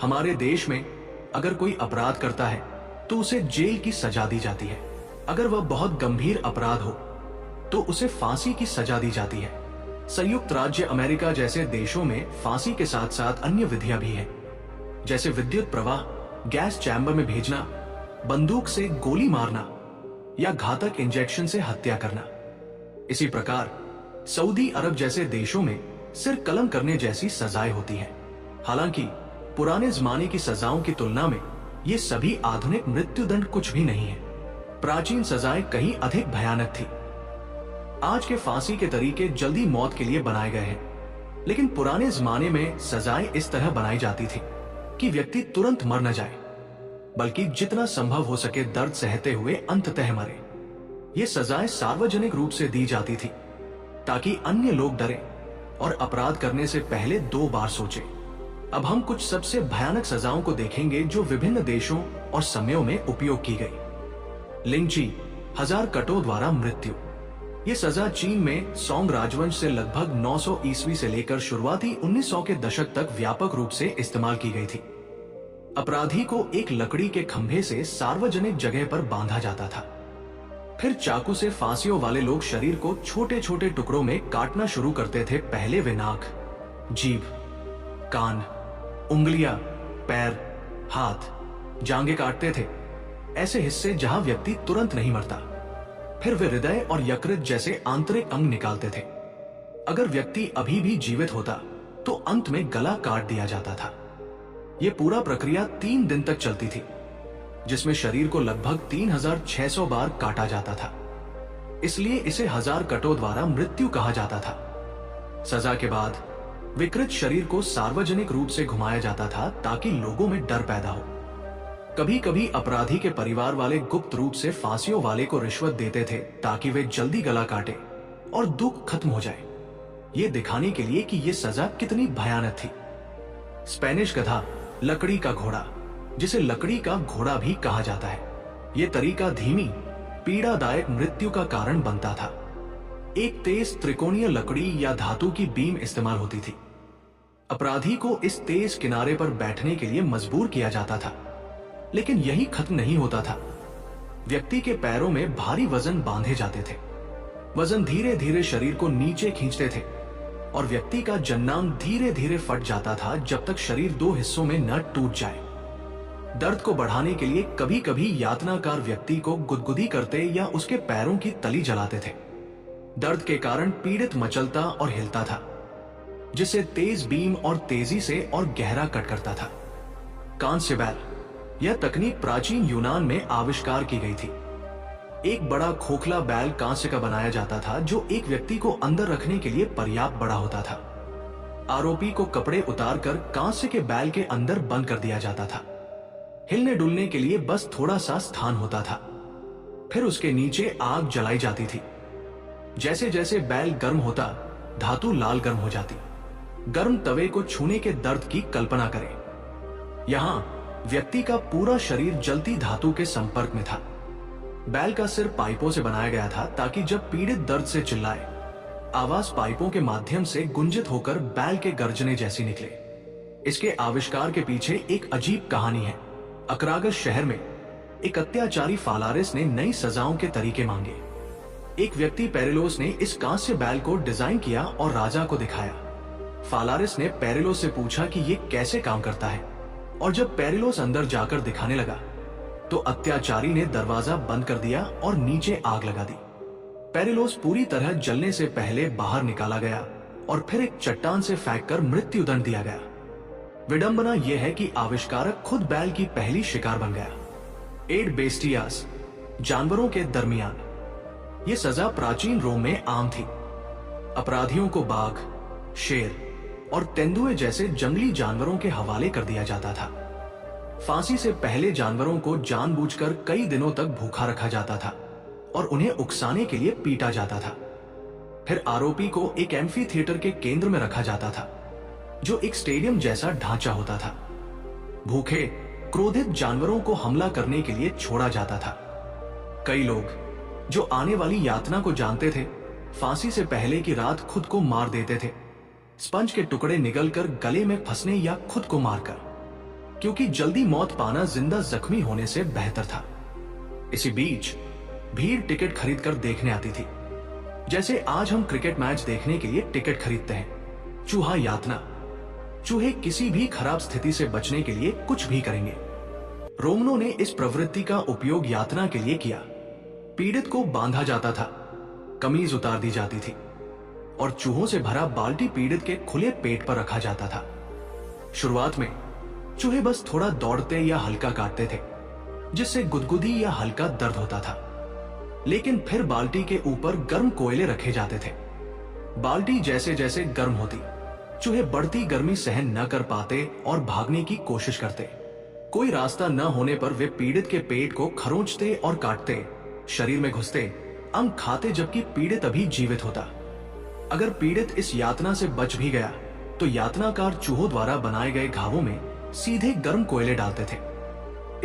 हमारे देश में अगर कोई अपराध करता है तो उसे जेल की सजा दी जाती है। अगर वह बहुत गंभीर अपराध हो तो उसे फांसी की सजा दी जाती है। संयुक्त राज्य अमेरिका जैसे देशों में फांसी के साथ साथ अन्य विधियां भी हैं, जैसे विद्युत प्रवाह, गैस चैम्बर में भेजना, बंदूक से गोली मारना या घातक इंजेक्शन से हत्या करना। इसी प्रकार सऊदी अरब जैसे देशों में सिर कलम करने जैसी सजाएं होती हैं। हालांकि पुराने जमाने की सजाओं की तुलना में ये सभी आधुनिक मृत्युदंड कुछ भी नहीं है। प्राचीन सजाएं कहीं अधिक भयानक थी। आज के फांसी के तरीके जल्दी मौत के लिए बनाए गए हैं, लेकिन पुराने जमाने में सजाएं इस तरह बनाई जाती थी कि व्यक्ति तुरंत मर न जाए, बल्कि जितना संभव हो सके दर्द सहते हुए अंततः मरे। ये सजाएं सार्वजनिक रूप से दी जाती थी ताकि अन्य लोग डरें और अपराध करने से पहले 2 बार सोचें। अब हम कुछ सबसे भयानक सजाओं को देखेंगे जो विभिन्न देशों और समयों में उपयोग की गई। लिंची, 1000 कटों द्वारा मृत्यु। ये सजा चीन में सोंग राजवंश से लगभग 900 ईस्वी से लेकर शुरुआती 1900 के दशक तक व्यापक रूप से इस्तेमाल की गई थी। अपराधी को एक लकड़ी के खंभे से सार्वजनिक जगह पर बांधा जाता था। फिर चाकू से फांसियों वाले लोग शरीर को छोटे छोटे टुकड़ों में काटना शुरू करते थे। पहले वे नाक, जीभ, कान, उंगलियां, पैर, हाथ, जांघें काटते थे, ऐसे हिस्से जहां व्यक्ति तुरंत नहीं मरता। फिर वे हृदय और यकृत जैसे आंतरिक अंग निकालते थे। अगर व्यक्ति अभी भी जीवित होता तो अंत में गला काट दिया जाता था। यह पूरा प्रक्रिया 3 दिन तक चलती थी, जिसमें शरीर को लगभग 3600 बार काटा जाता था। इसलिए इसे 1000 कटों द्वारा मृत्यु कहा जाता था। सजा के बाद विकृत शरीर को सार्वजनिक रूप से घुमाया जाता था ताकि लोगों में डर पैदा हो। कभी कभी अपराधी के परिवार वाले गुप्त रूप से फांसियों वाले को रिश्वत देते थे ताकि वे जल्दी गला काटे और दुख खत्म हो जाए, ये दिखाने के लिए कि यह सजा कितनी भयानक थी। स्पेनिश गधा, लकड़ी का घोड़ा, जिसे लकड़ी का घोड़ा भी कहा जाता है, यह तरीका धीमी, पीड़ादायक मृत्यु का कारण बनता था। एक तेज त्रिकोणीय लकड़ी या धातु की बीम इस्तेमाल होती थी। अपराधी को इस तेज किनारे पर बैठने के लिए मजबूर किया जाता था, लेकिन यही खत्म नहीं होता था। व्यक्ति के पैरों में भारी वजन बांधे जाते थे। वजन धीरे धीरे शरीर को नीचे खींचते थे और व्यक्ति का जन्नांग धीरे धीरे फट जाता था जब तक शरीर 2 हिस्सों में न टूट जाए। दर्द को बढ़ाने के लिए कभी कभी यातनाकार व्यक्ति को गुदगुदी करते या उसके पैरों की तली जलाते थे। दर्द के कारण पीड़ित मचलता और हिलता था, जिसे तेज बीम और तेजी से और गहरा कट करता था। कांस्य बैल, यह तकनीक प्राचीन यूनान में आविष्कार की गई थी। एक बड़ा खोखला बैल कांस्य का बनाया जाता था जो एक व्यक्ति को अंदर रखने के लिए पर्याप्त बड़ा होता था। आरोपी को कपड़े उतारकर कांस्य के बैल के अंदर बंद कर दिया जाता था। हिलने डुलने के लिए बस थोड़ा सा स्थान होता था। फिर उसके नीचे आग जलाई जाती थी। जैसे जैसे बैल गर्म होता, धातु लाल गर्म हो जाती। गर्म तवे को छूने के दर्द की कल्पना करें। यहां व्यक्ति का पूरा शरीर जलती धातु के संपर्क में था। बैल का सिर पाइपों से बनाया गया था ताकि जब पीड़ित दर्द से चिल्लाए, आवाज पाइपों के माध्यम से गुंजित होकर बैल के गर्जने जैसी निकले। इसके आविष्कार के पीछे एक अजीब कहानी है। अक्रागस शहर में एक अत्याचारी फालारिस ने नई सजाओं के तरीके मांगे। एक व्यक्ति पेरेलोस ने इस कांस्य बैल को डिजाइन किया और राजा को दिखाया। फालारिस ने पेरेलोस से पूछा कि यह कैसे काम करता है, और जब पेरेलोस अंदर जाकर दिखाने लगा तो अत्याचारी ने दरवाजा बंद कर दिया और नीचे आग लगा दी। पेरेलोस पूरी तरह जलने से पहले बाहर निकाला गया और फिर एक चट्टान से फेंककर मृत्युदंड दिया गया। विडंबना यह है कि आविष्कारक खुद बैल की पहली शिकार बन गया। एड बेस्टियास, जानवरों के दरमियान। यह सजा प्राचीन रोम में आम थी। अपराधियों को बाघ, शेर और तेंदुए जैसे जंगली जानवरों के हवाले कर दिया जाता था। फांसी से पहले जानवरों को जानबूझकर कई दिनों तक भूखा रखा जाता था और उन्हें उकसाने के लिए पीटा जाता था। फिर आरोपी को एक एम्फी थिएटर के केंद्र में रखा जाता था, जो एक स्टेडियम जैसा ढांचा होता था। भूखे, क्रोधित जानवरों को हमला करने के लिए छोड़ा जाता था। कई लोग जो आने वाली यातना को जानते थे, फांसी से पहले की रात खुद को मार देते थे, स्पंज के टुकड़े निगलकर गले में फंसने या खुद को मारकर। क्योंकि जल्दी मौत पाना जिंदा जख्मी होने से बेहतर था। इसी बीच भीड़ टिकट खरीदकर देखने आती थी। जैसे आज हम क्रिकेट मैच देखने के लिए टिकट खरीदते हैं। चूहा यातना। चूहे किसी भी खराब स्थिति से बचने के लिए कुछ भी करेंगे। रोमनों ने इस प्रवृत्ति का उपयोग यातना के लिए किया। पीड़ित को बांधा जाता था, कमीज उतार दी जाती थी और चूहों से भरा बाल्टी पीड़ित के खुले पेट पर रखा जाता था। शुरुआत में चूहे बस थोड़ा दौड़ते या हल्का काटते थे, जिससे गुदगुदी या हल्का दर्द होता था। लेकिन फिर बाल्टी के ऊपर गर्म कोयले रखे जाते थे। बाल्टी जैसे जैसे गर्म होती, चूहे बढ़ती गर्मी सहन न कर पाते और भागने की कोशिश करते। कोई रास्ता न होने पर वे पीड़ित के पेट को खरोंचते और काटते, शरीर में घुसते, अंग खाते, जबकि पीड़ित अभी जीवित होता। अगर पीड़ित इस यातना से बच भी गया तो यातनाकार चूहों द्वारा बनाए गए घावों में सीधे गर्म कोयले डालते थे।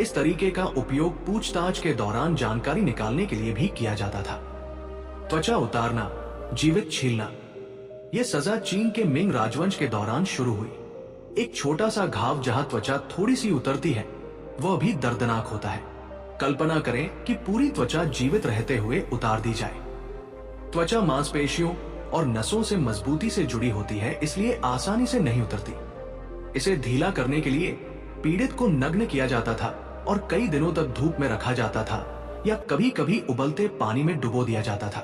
इस तरीके का उपयोग पूछताछ के दौरान जानकारी निकालने के लिए भी किया जाता था। त्वचा उतारना, जीवित छीलना। यह सजा चीन के मिंग राजवंश के दौरान शुरू हुई। एक छोटा सा घाव जहां त्वचा थोड़ी सी उतरती है, वह भी दर्दनाक होता है। कल्पना करें कि पूरी त्वचा जीवित रहते हुए उतार दी जाए। त्वचा मांसपेशियों और नसों से मजबूती से जुड़ी होती है, इसलिए आसानी से नहीं उतरती। इसे ढीला करने के लिए पीड़ित को नग्न किया जाता था और कई दिनों तक धूप में रखा जाता था या कभी कभी उबलते पानी में डुबो दिया जाता था,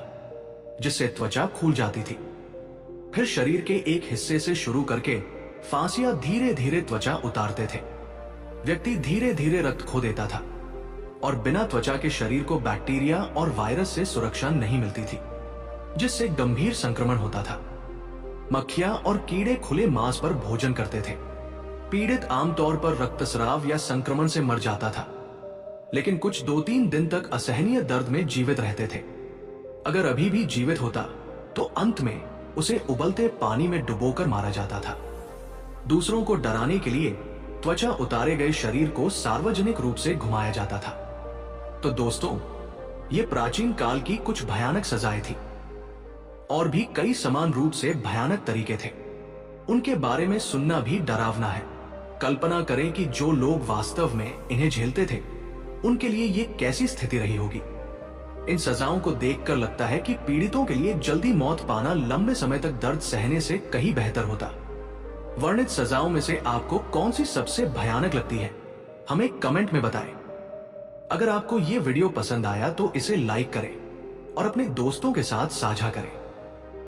जिससे त्वचा खुल जाती थी। फिर शरीर के एक हिस्से से शुरू करके फांसियां धीरे धीरे त्वचा उतारते थे। व्यक्ति धीरे धीरे रक्त खो देता था और बिना त्वचा के शरीर को बैक्टीरिया और वायरस से सुरक्षा नहीं मिलती थी, जिससे गंभीर संक्रमण होता था। मक्खियां और कीड़े खुले मांस पर भोजन करते थे। पीड़ित आमतौर पर रक्तस्राव या संक्रमण से मर जाता था, लेकिन कुछ 2-3 दिन तक असहनीय दर्द में जीवित रहते थे। अगर अभी भी जीवित होता तो अंत में उसे उबलते पानी में डुबोकर मारा जाता था। दूसरों को डराने के लिए त्वचा उतारे गए शरीर को सार्वजनिक रूप से घुमाया जाता था। तो दोस्तों, ये प्राचीन काल की कुछ भयानक सजाएं थी। और भी कई समान रूप से भयानक तरीके थे। उनके बारे में सुनना भी डरावना है। कल्पना करें कि जो लोग वास्तव में इन्हें झेलते थे, उनके लिए ये कैसी स्थिति रही होगी। इन सजाओं को देखकर लगता है कि पीड़ितों के लिए जल्दी मौत पाना लंबे समय तक दर्द सहने से कहीं बेहतर होता। वर्णित सजाओं में से आपको कौन सी सबसे भयानक लगती है, हमें कमेंट में बताएं। अगर आपको ये वीडियो पसंद आया तो इसे लाइक करें और अपने दोस्तों के साथ साझा करें।